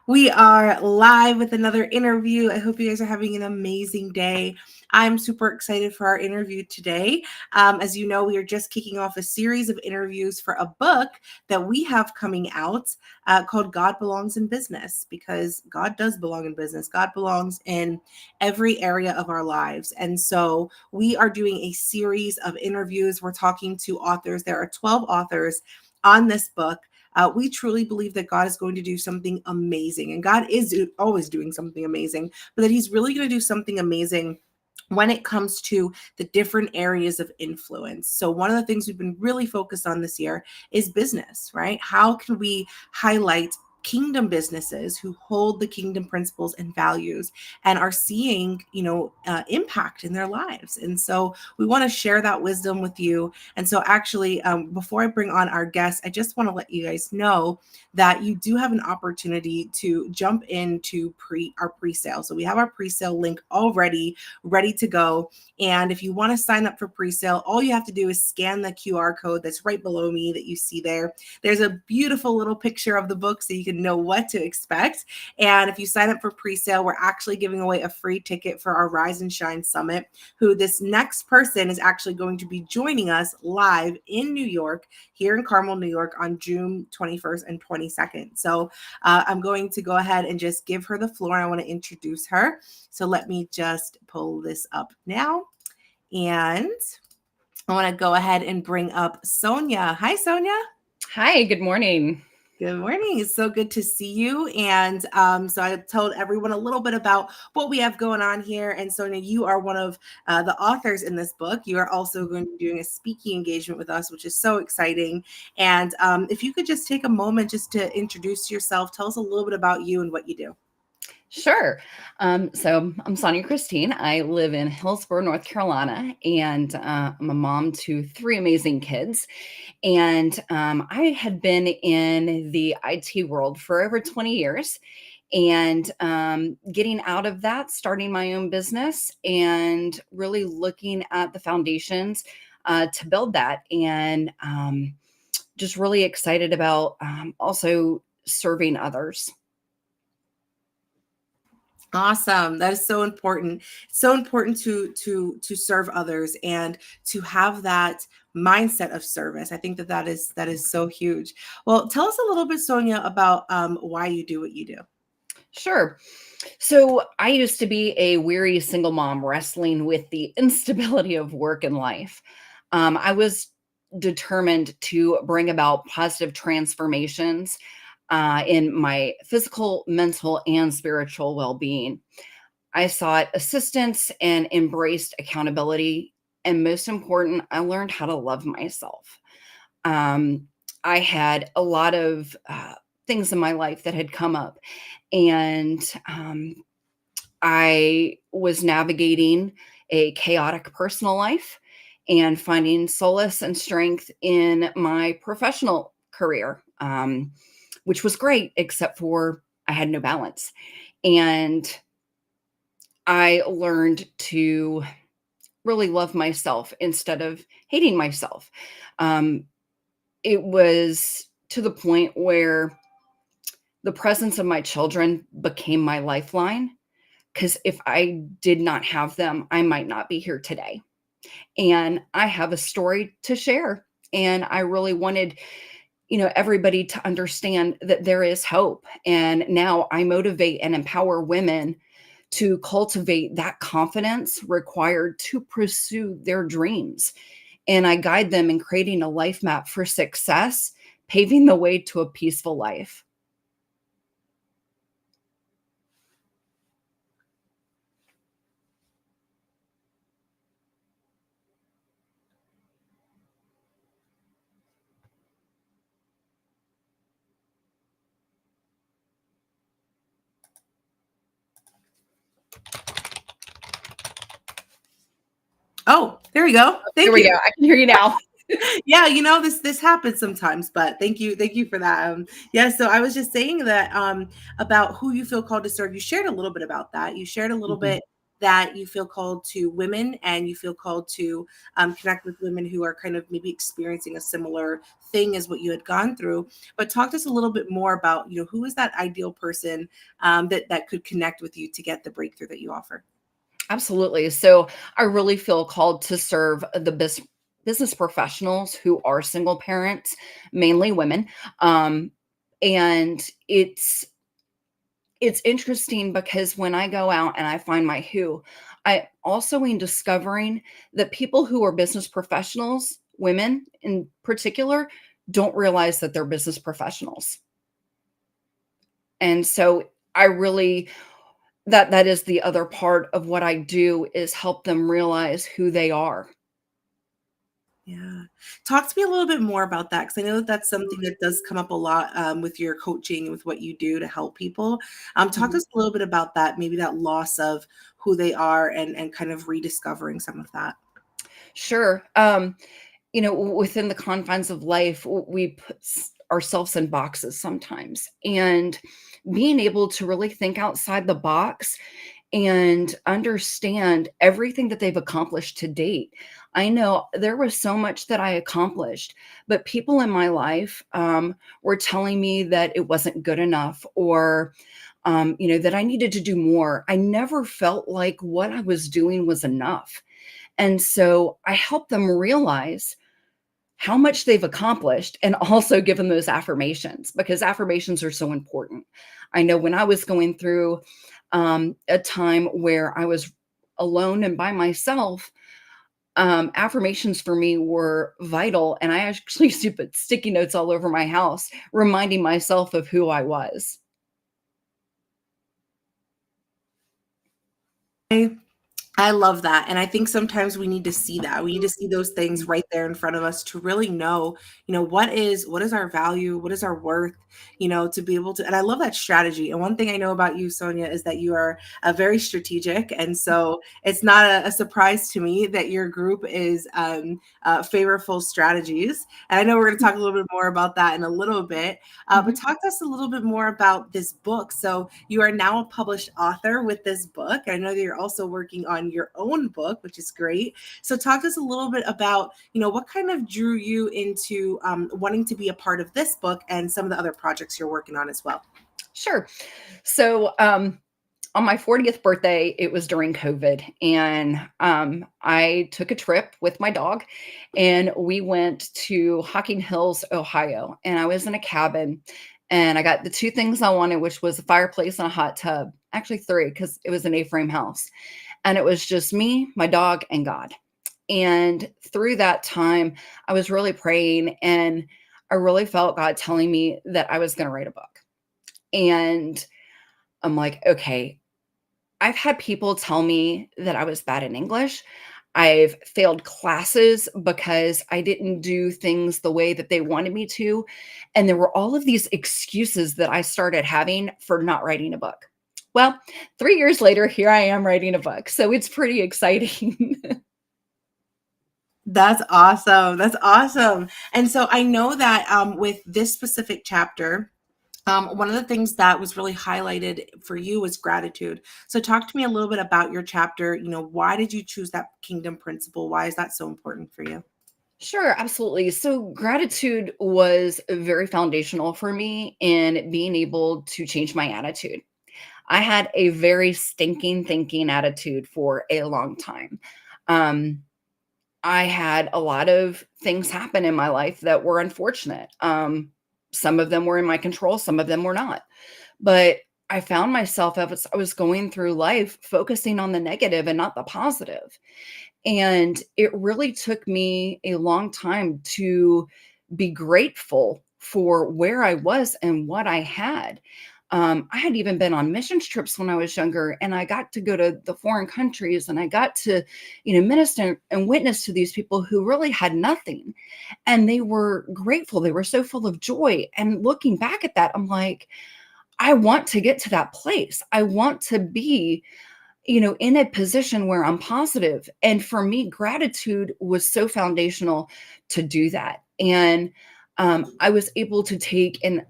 We are live with another interview. I hope you guys are having an amazing day. I'm super excited for our interview today. As you know, we are just kicking off a series of interviews for a book that we have coming out called God Belongs in Business, because God does belong in business. God belongs in every area of our lives. And so we are doing a series of interviews. We're talking to authors. There are 12 authors on this book. We truly believe that God is going to do something amazing, and God is always doing something amazing, but that He's really going to do something amazing when it comes to the different areas of influence. So one of the things we've been really focused on this year is business, right? How can we highlight kingdom businesses who hold the kingdom principles and values and are seeing, impact in their lives? And so we want to share that wisdom with you. And so actually, before I bring on our guests, I just want to let you guys know that you do have an opportunity to jump into our pre-sale. So we have our pre-sale link already ready to go. And if you want to sign up for pre-sale, all you have to do is scan the QR code that's right below me that you see there. There's a beautiful little picture of the book so you can know what to expect. And if you sign up for pre-sale, we're actually giving away a free ticket for our Rise and Shine Summit, who this next person is actually going to be joining us live in New York, here in Carmel, New York, on June 21st and 22nd. So I'm going to go ahead and just give her the floor. I want to introduce her. So let me just pull this up now. And I want to go ahead and bring up Sonja. Hi, Sonja. Hi, good morning. Good morning. It's so good to see you. And so I told everyone a little bit about what we have going on here. And Sonja, you are one of the authors in this book. You are also going to be doing a speaking engagement with us, which is so exciting. And if you could just take a moment just to introduce yourself, tell us a little bit about you and what you do. Sure. So I'm Sonja Christine. I live in Hillsborough, North Carolina, and I'm a mom to 3 amazing kids. And I had been in the IT world for over 20 years. And getting out of that, starting my own business, and really looking at the foundations to build that. And just really excited about also serving others. Awesome. That is so important. It's so important to serve others and to have that mindset of service. I think that is so huge. Well, tell us a little bit, Sonja, about why you do what you do. Sure. So I used to be a weary single mom wrestling with the instability of work and life. I was determined to bring about positive transformations in my physical, mental, and spiritual well being. I sought assistance and embraced accountability. And most important, I learned how to love myself. Um, I had a lot of things in my life that had come up, and I was navigating a chaotic personal life and finding solace and strength in my professional career, which was great, except for I had no balance. And I learned to really love myself instead of hating myself. Um, it was to the point where the presence of my children became my lifeline. Because if I did not have them, I might not be here today. And I have a story to share. And I really wanted, everybody to understand that there is hope. And now I motivate and empower women to cultivate that confidence required to pursue their dreams. And I guide them in creating a life map for success, paving the way to a peaceful life. Oh, there we go. There Thank we you. go. I can hear you now. Yeah, this happens sometimes, but thank you for that. Yeah, so I was just saying that about who you feel called to serve. You shared a little bit about that. You shared a little Mhm. bit that you feel called to women, and you feel called to connect with women who are kind of maybe experiencing a similar thing as what you had gone through. But talk to us a little bit more about who is that ideal person that could connect with you to get the breakthrough that you offer. Absolutely. So I really feel called to serve the business professionals who are single parents, mainly women. Um, and it's interesting because when I go out and I find my who, I also in discovering that people who are business professionals, women in particular, don't realize that they're business professionals. And so I really that is the other part of what I do is help them realize who they are. Yeah. Talk to me a little bit more about that because I know that that's something that does come up a lot with your coaching and with what you do to help people. Talk to Mhm. us a little bit about that, maybe that loss of who they are and kind of rediscovering some of that. Sure. Within the confines of life, we put ourselves in boxes sometimes. And being able to really think outside the box and understand everything that they've accomplished to date. I know there was so much that I accomplished, but people in my life were telling me that it wasn't good enough or, that I needed to do more. I never felt like what I was doing was enough. And so I helped them realize how much they've accomplished and also give them those affirmations because affirmations are so important. I know when I was going through a time where I was alone and by myself, affirmations for me were vital. And I actually used to put sticky notes all over my house, reminding myself of who I was. I love that. And I think sometimes we need to see that. We need to see those things right there in front of us to really know, what is our value, what is our worth, to be able to. And I love that strategy. And one thing I know about you, Sonia, is that you are very strategic. And so it's not a surprise to me that your group is favorable strategies. And I know we're going to talk a little bit more about that in a little bit. But Mhm. talk to us a little bit more about this book. So you are now a published author with this book. I know that you're also working on your own book, which is great. So talk to us a little bit about, what kind of drew you into wanting to be a part of this book and some of the other projects you're working on as well. Sure. So, on my 40th birthday, it was during COVID, and I took a trip with my dog, and we went to Hocking Hills, Ohio. And I was in a cabin, and I got the two things I wanted, which was a fireplace and a hot tub. Actually, three, because it was an A-frame house, and it was just me, my dog, and God. And through that time, I was really praying, and I really felt God telling me that I was going to write a book. And I'm like, okay, I've had people tell me that I was bad in English. I've failed classes because I didn't do things the way that they wanted me to. And there were all of these excuses that I started having for not writing a book. Well, 3 years later, here I am writing a book. So it's pretty exciting. That's awesome. That's awesome. And so I know that with this specific chapter, one of the things that was really highlighted for you was gratitude. So talk to me a little bit about your chapter. Why did you choose that kingdom principle? Why is that so important for you? Sure, absolutely. So, gratitude was very foundational for me in being able to change my attitude. I had a very stinking thinking attitude for a long time. Um, I had a lot of things happen in my life that were unfortunate. Some of them were in my control, some of them were not. But I found myself as I was going through life focusing on the negative and not the positive. And it really took me a long time to be grateful for where I was and what I had. I had even been on missions trips when I was younger, and I got to go to the foreign countries, and I got to, minister and witness to these people who really had nothing, and they were grateful. They were so full of joy. And looking back at that, I'm like, I want to get to that place. I want to be in a position where I'm positive. And for me, gratitude was so foundational to do that. And I was able to take an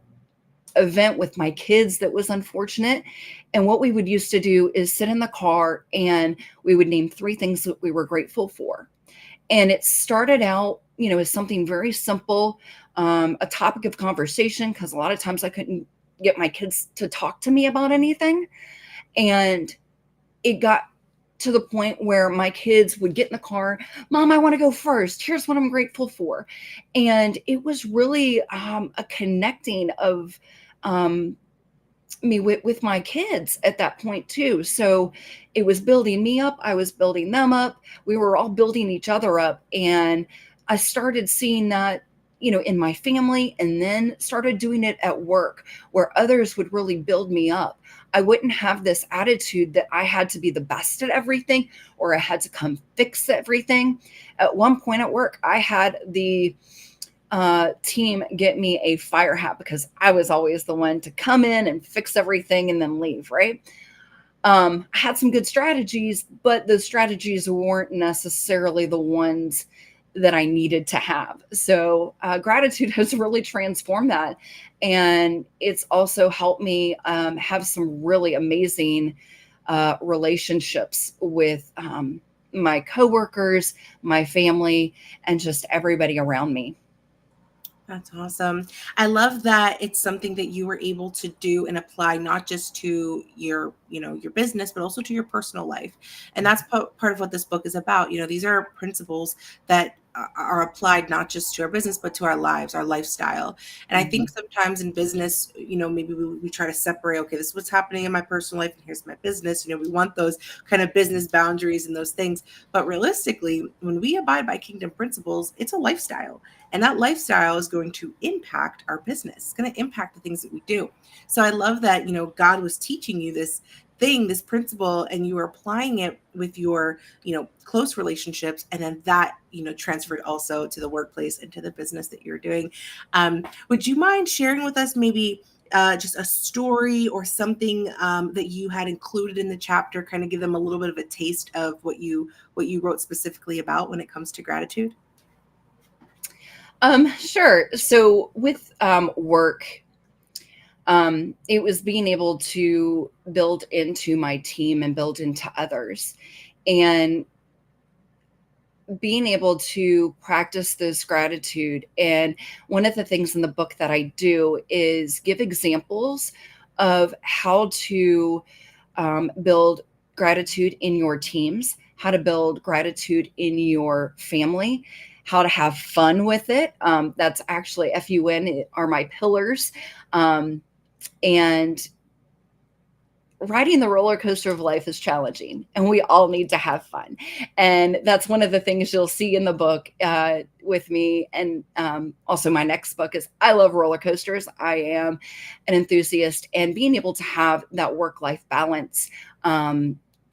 event with my kids that was unfortunate. And what we would used to do is sit in the car and we would name 3 things that we were grateful for. And it started out, as something very simple, a topic of conversation, because a lot of times I couldn't get my kids to talk to me about anything. And it got to the point where my kids would get in the car, "Mom, I want to go first. Here's what I'm grateful for." And it was really a connecting of um, me with my kids at that point too. So it was building me up. I was building them up. We were all building each other up. And I started seeing that, in my family, and then started doing it at work where others would really build me up. I wouldn't have this attitude that I had to be the best at everything or I had to come fix everything. At one point at work, I had the team get me a fire hat because I was always the one to come in and fix everything and then leave, right? I had some good strategies, but the strategies weren't necessarily the ones that I needed to have. So gratitude has really transformed that. And it's also helped me have some really amazing relationships with my coworkers, my family, and just everybody around me. That's awesome. I love that it's something that you were able to do and apply not just to your business, but also to your personal life. And that's part of what this book is about. These are principles that are applied not just to our business, but to our lives, our lifestyle. And I think Mhm. sometimes in business, maybe we try to separate, okay, this is what's happening in my personal life and here's my business. We want those kind of business boundaries and those things. But realistically, when we abide by kingdom principles, it's a lifestyle. And that lifestyle is going to impact our business. It's going to impact the things that we do. So I love that, God was teaching you this thing, this principle, and you were applying it with your, close relationships. And then that, transferred also to the workplace and to the business that you're doing. Would you mind sharing with us maybe just a story or something that you had included in the chapter, kind of give them a little bit of a taste of what you wrote specifically about when it comes to gratitude? Sure. So with work, it was being able to build into my team and build into others, and being able to practice this gratitude. And one of the things in the book that I do is give examples of how to build gratitude in your teams, how to build gratitude in your family, how to have fun with it. That's actually FUN are my pillars. And riding the roller coaster of life is challenging, and we all need to have fun. And that's one of the things you'll see in the book with me. And also, my next book is I love roller coasters. I am an enthusiast, and being able to have that work life balance,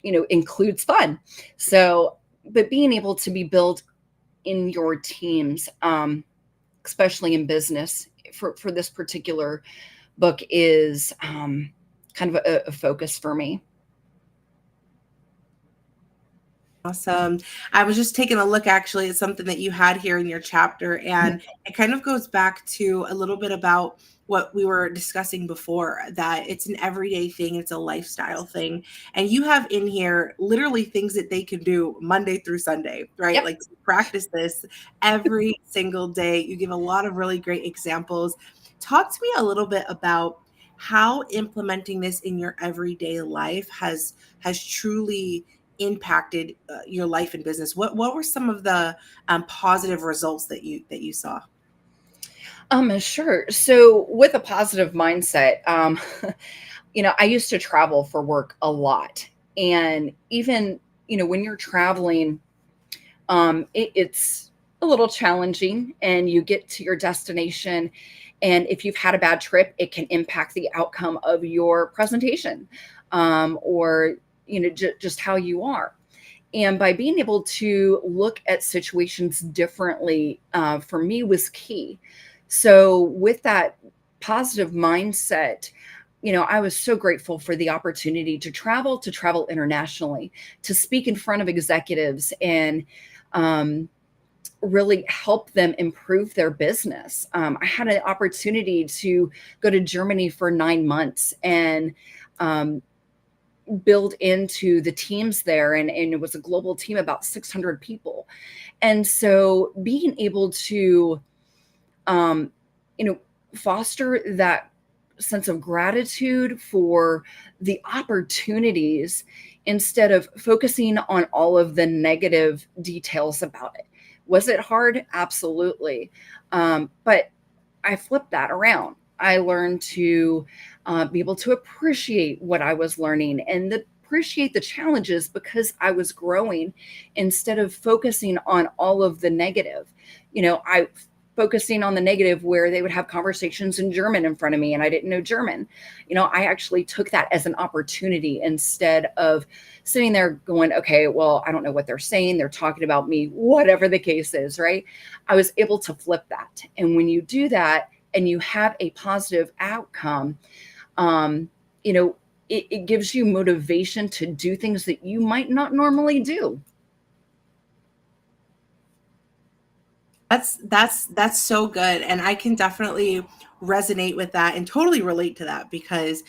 includes fun. So, but being able to be built in your teams, especially in business, for this particular book is kind of a focus for me. Awesome. I was just taking a look actually at something that you had here in your chapter, and it kind of goes back to a little bit about what we were discussing before, that it's an everyday thing, it's a lifestyle thing. And you have in here literally things that they can do Monday through Sunday, right? Yep. Like practice this every single day. You give a lot of really great examples. Talk to me a little bit about how implementing this in your everyday life has truly impacted your life and business. What were some of the positive results that you saw? Sure. So with a positive mindset, I used to travel for work a lot. And even, when you're traveling, it's a little challenging, and you get to your destination. And if you've had a bad trip, it can impact the outcome of your presentation, or, just how you are. And by being able to look at situations differently, for me was key. So with that positive mindset, I was so grateful for the opportunity to travel internationally, to speak in front of executives, and really help them improve their business. I had an opportunity to go to Germany for 9 months and build into the teams there. And it was a global team, about 600 people. And so being able to, um, foster that sense of gratitude for the opportunities instead of focusing on all of the negative details about it. Was it hard? Absolutely. But I flipped that around. I learned to be able to appreciate what I was learning, and appreciate the challenges because I was growing, instead of focusing on all of the negative. I focusing on the negative where they would have conversations in German in front of me and I didn't know German. I actually took that as an opportunity, instead of sitting there going, okay, well, I don't know what they're saying. They're talking about me, whatever the case is, right? I was able to flip that. And when you do that and you have a positive outcome, um, it gives you motivation to do things that you might not normally do. That's so good, and I can definitely resonate with that and totally relate to that because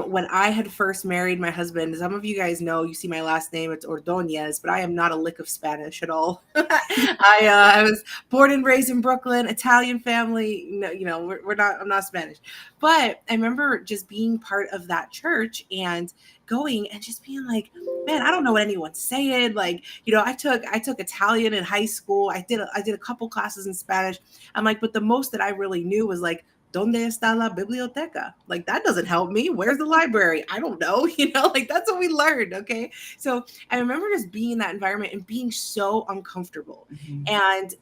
when I had first married my husband, some of you guys know, you see my last name, it's Ordonez, but I am not a lick of Spanish at all. I was born and raised in Brooklyn, Italian family. No, we're not. I'm not Spanish, but I remember just being part of that church and going and just being like, man, I don't know what anyone's saying. Like, I took Italian in high school. I did a couple classes in Spanish. I'm like, but the most that I really knew was like, ¿Dónde está la biblioteca? Like, that doesn't help me. Where's the library? I don't know. Like that's what we learned. Okay. So I remember just being in that environment and being so uncomfortable. Mhm. And,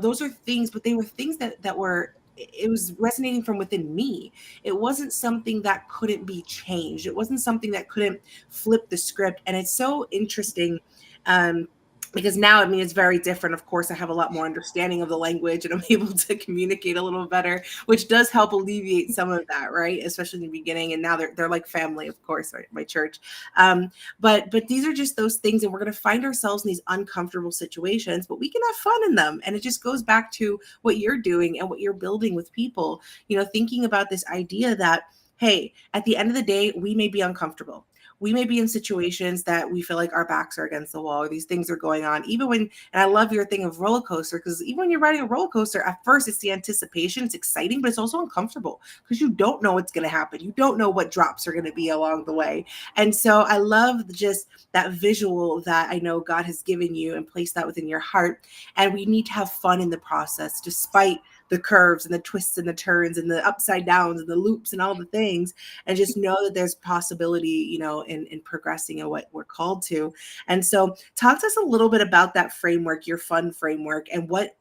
those are things, but they were things that were, it was resonating from within me. It wasn't something that couldn't be changed. It wasn't something that couldn't flip the script. And it's so interesting. Um, because now, I mean, it's very different. Of course, I have a lot more understanding of the language and I'm able to communicate a little better, which does help alleviate some of that, right? Especially in the beginning. And now they're like family, of course, right? My church. But these are just those things, and we're going to find ourselves in these uncomfortable situations, but we can have fun in them. And it just goes back to what you're doing and what you're building with people, thinking about this idea that, hey, at the end of the day, we may be uncomfortable. We may be in situations that we feel like our backs are against the wall, or these things are going on. Even when, and I love your thing of roller coaster, because even when you're riding a roller coaster, at first it's the anticipation, it's exciting, but it's also uncomfortable because you don't know what's going to happen. You don't know what drops are going to be along the way. And so I love just that visual that I know God has given you and placed that within your heart. And we need to have fun in the process, despite the curves and the twists and the turns and the upside downs and the loops and all the things, and just know that there's possibility, in progressing in what we're called to. And so talk to us a little bit about that framework, your fun framework, and what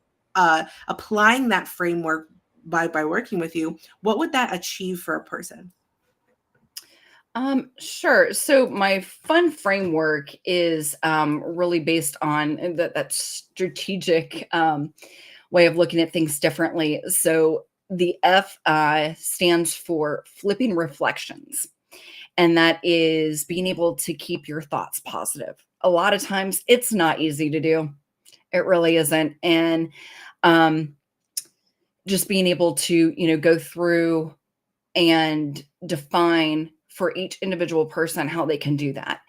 applying that framework by working with you, what would that achieve for a person? Sure. So my fun framework is really based on that strategic way of looking at things differently. So the F stands for flipping reflections, and that is being able to keep your thoughts positive. A lot of times it's not easy to do. It really isn't. And um, just being able to, go through and define for each individual person how they can do that.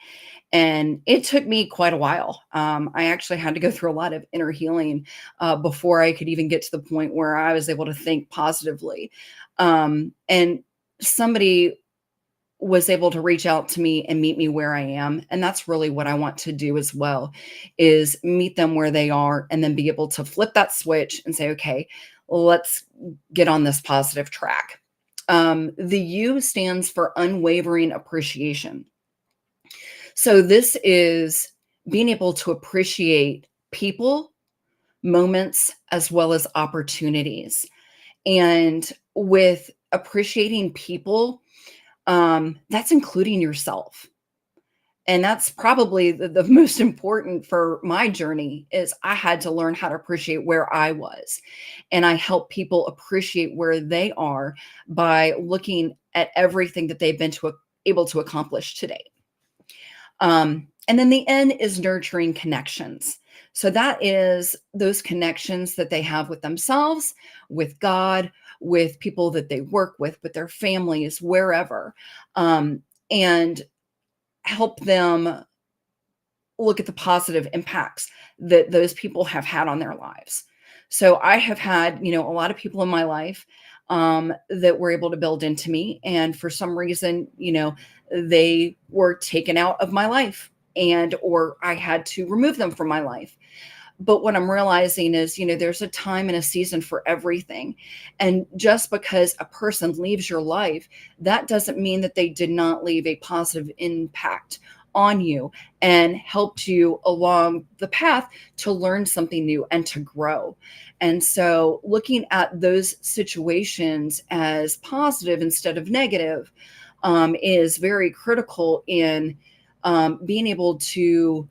And it took me quite a while. I actually had to go through a lot of inner healing before I could even get to the point where I was able to think positively. And somebody was able to reach out to me and meet me where I am. And that's really what I want to do as well, is meet them where they are and then be able to flip that switch and say, okay, let's get on this positive track. The U stands for unwavering appreciation. So this is being able to appreciate people, moments, as well as opportunities. And with appreciating people, that's including yourself. And that's probably the most important for my journey is I had to learn how to appreciate where I was. And I help people appreciate where they are by looking at everything that they've been able to accomplish today. And then the N is nurturing connections. So that is those connections that they have with themselves, with God, with people that they work with their families, wherever, and help them look at the positive impacts that those people have had on their lives. So I have had, a lot of people in my life that were able to build into me. And for some reason, they were taken out of my life or I had to remove them from my life. But what I'm realizing is, there's a time and a season for everything. And just because a person leaves your life, that doesn't mean that they did not leave a positive impact on you and helped you along the path to learn something new and to grow. And so looking at those situations as positive instead of negative is very critical in being able to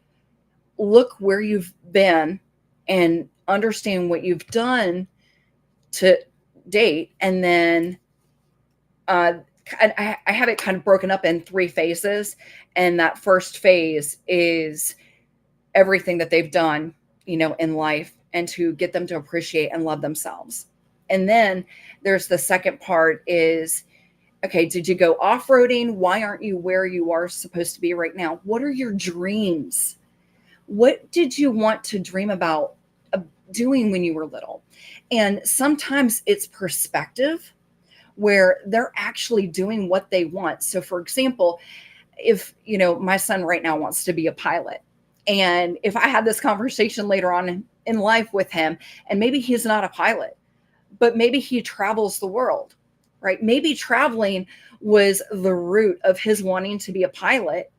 look where you've been and understand what you've done to date. And then I have it kind of broken up in 3 phases. And that first phase is everything that they've done, in life, and to get them to appreciate and love themselves. And then there's the second part is, okay, did you go off-roading? Why aren't you where you are supposed to be right now? What are your dreams? What did you want to dream about doing when you were little? And sometimes it's perspective where they're actually doing what they want. So for example, if, my son right now wants to be a pilot, and if I had this conversation later on in life with him, and maybe he's not a pilot, but maybe he travels the world, right? Maybe traveling was the root of his wanting to be a pilot.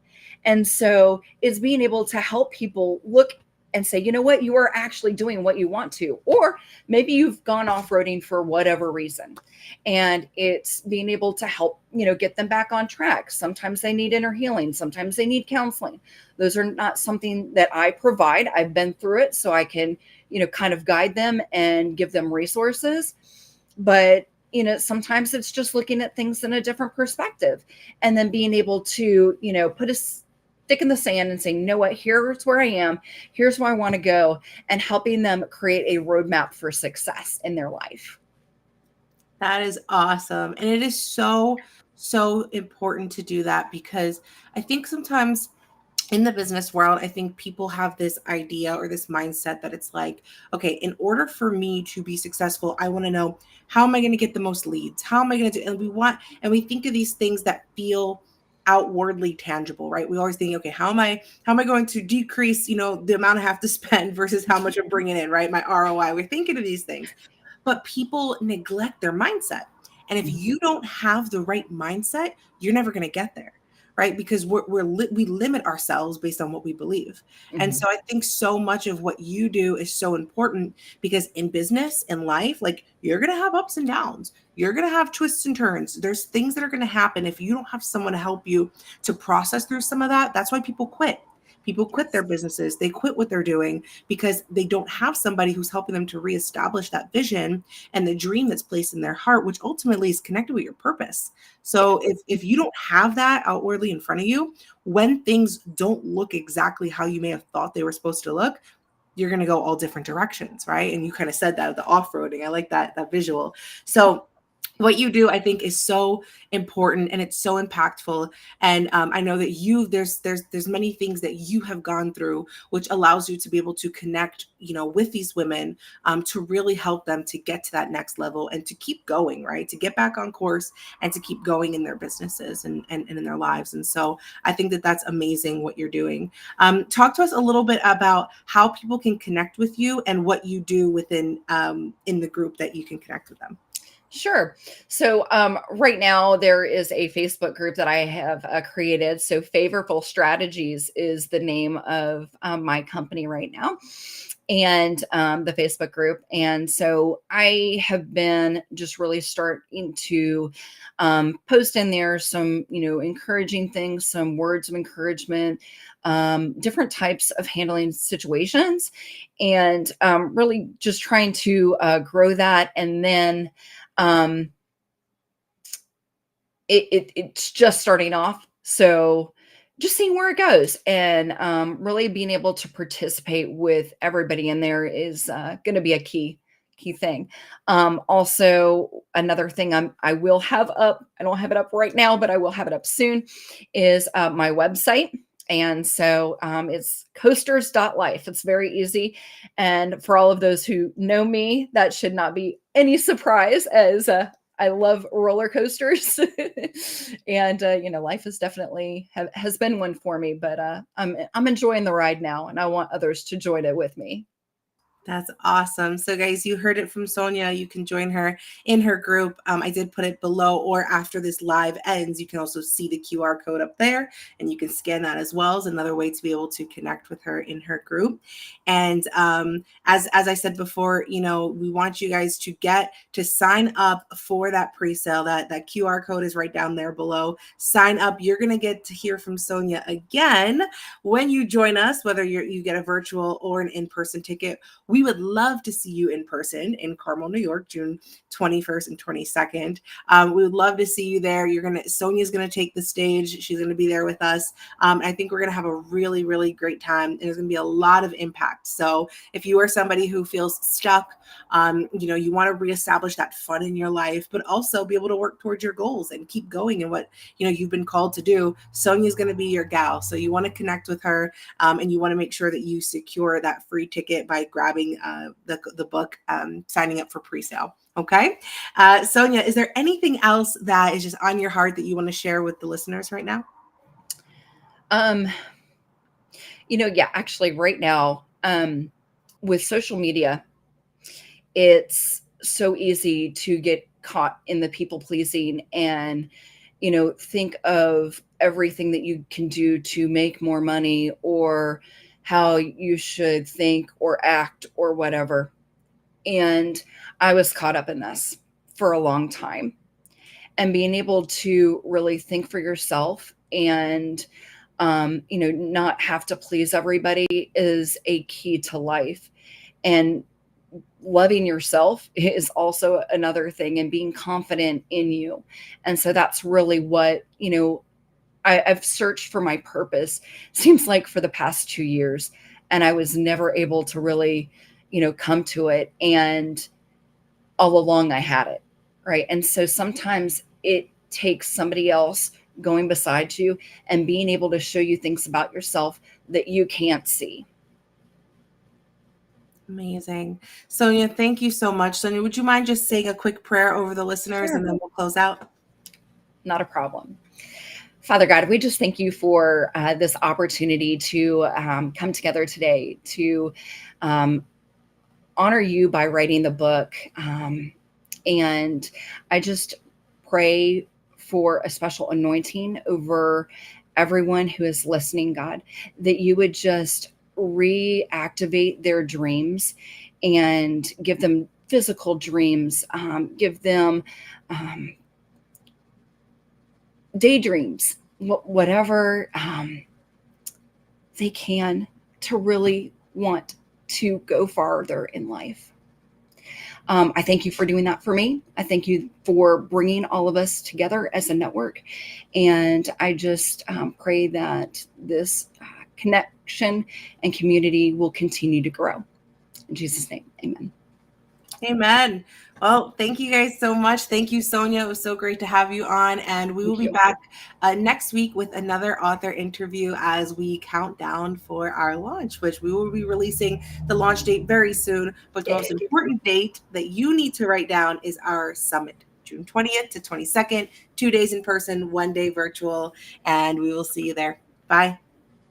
And so it's being able to help people look and say, you know what, you are actually doing what you want to. Or maybe you've gone off-roading for whatever reason. And it's being able to help, get them back on track. Sometimes they need inner healing. Sometimes they need counseling. Those are not something that I provide. I've been through it, so I can, kind of guide them and give them resources. But sometimes it's just looking at things in a different perspective and then being able to, put a stick in the sand and saying, you know what, here's where I am, here's where I want to go, and helping them create a roadmap for success in their life. That is awesome. And it is so, so important to do that, because I think sometimes in the business world, I think people have this idea or this mindset that it's like, okay, in order for me to be successful, I want to know, how am I going to get the most leads? How am I going to do? And we think of these things that feel outwardly tangible, right? We always think, okay, how am I going to decrease, the amount I have to spend versus how much I'm bringing in, right? My ROI. We're thinking of these things. but people neglect their mindset. And if Mhm. you don't have the right mindset, you're never going to get there, right? Because we limit ourselves based on what we believe. And Mhm. so I think so much of what you do is so important, because in business, in life, like, you're going to have ups and downs. You're going to have twists and turns. There's things that are going to happen. If you don't have someone to help you to process through some of that, that's why people quit. People quit their Yes. businesses. They quit what they're doing because they don't have somebody who's helping them to reestablish that vision and the dream that's placed in their heart, which ultimately is connected with your purpose. So Yes. if you don't have that outwardly in front of you, when things don't look exactly how you may have thought they were supposed to look, you're going to go all different directions, right? And you kind of said that, the off-roading. I like that visual. So what you do, I think, is so important, and it's so impactful. And I know that there's many things that you have gone through, which allows you to be able to connect, with these women, to really help them to get to that next level and to keep going, right? To get back on course and to keep going in their businesses and in their lives. And so I think that that's amazing what you're doing. Talk to us a little bit about how people can connect with you and what you do within in the group that you can connect with them. Sure. So, right now there is a Facebook group that I have created. So, Favorable Strategies is the name of my company right now, and the Facebook group. And so, I have been just really starting to post in there some, encouraging things, some words of encouragement, different types of handling situations, and really just trying to grow that. And then um, it's just starting off, so just seeing where it goes, and really being able to participate with everybody in there is going to be a key thing. Also, another thing I will have up. I don't have it up right now, but I will have it up soon. Is my website. And so it's coasters.life. It's very easy. And for all of those who know me, that should not be any surprise, as I love roller coasters, and life is definitely has been one for me. But I'm enjoying the ride now, and I want others to join it with me. That's awesome. So, guys, you heard it from Sonja. You can join her in her group. I did put it below, or after this live ends, you can also see the QR code up there, and you can scan that as well as another way to be able to connect with her in her group. And as I said before, we want you guys to get to sign up for that pre-sale. That QR code is right down there below. Sign up. You're gonna get to hear from Sonja again when you join us, whether you get a virtual or an in-person ticket. We would love to see you in person in Carmel, New York, June 21st and 22nd. We would love to see you there. Sonja's gonna take the stage. She's gonna be there with us. I think we're gonna have a really, really great time. And there's gonna be a lot of impact. So if you are somebody who feels stuck, you want to reestablish that fun in your life, but also be able to work towards your goals and keep going in what you've been called to do. Sonja's gonna be your gal. So you want to connect with her, and you want to make sure that you secure that free ticket by grabbing the book, signing up for pre-sale. Okay. Sonja, is there anything else that is just on your heart that you want to share with the listeners right now? Um, yeah, actually, right now, with social media, it's so easy to get caught in the people pleasing, and think of everything that you can do to make more money, or how you should think or act or whatever. And I was caught up in this for a long time, and being able to really think for yourself, and not have to please everybody is a key to life. And loving yourself is also another thing, and being confident in you. And so that's really what, I've searched for my purpose, seems like, for the past 2 years. And I was never able to really, come to it. And all along I had it. Right. And so sometimes it takes somebody else going beside you and being able to show you things about yourself that you can't see. Amazing. Sonja, thank you so much. Sonja, would you mind just saying a quick prayer over the listeners and Sure. then we'll close out? Not a problem. Father God, we just thank you for this opportunity to come together today to um, honor you by writing the book. And I just pray for a special anointing over everyone who is listening, God, that you would just reactivate their dreams and give them physical dreams, give them daydreams, whatever they can to really want to go farther in life. I thank you for doing that for me. I thank you for bringing all of us together as a network. And I just pray that this connection and community will continue to grow. In Jesus' name, amen. Amen. Well, thank you guys so much. Thank you, Sonja. It was so great to have you on. And we will be back next week with another author interview as we count down for our launch, which we will be releasing the launch date very soon. But the most important date that you need to write down is our summit, June 20th to 22nd, 2 days in person, 1 day virtual. And we will see you there. Bye.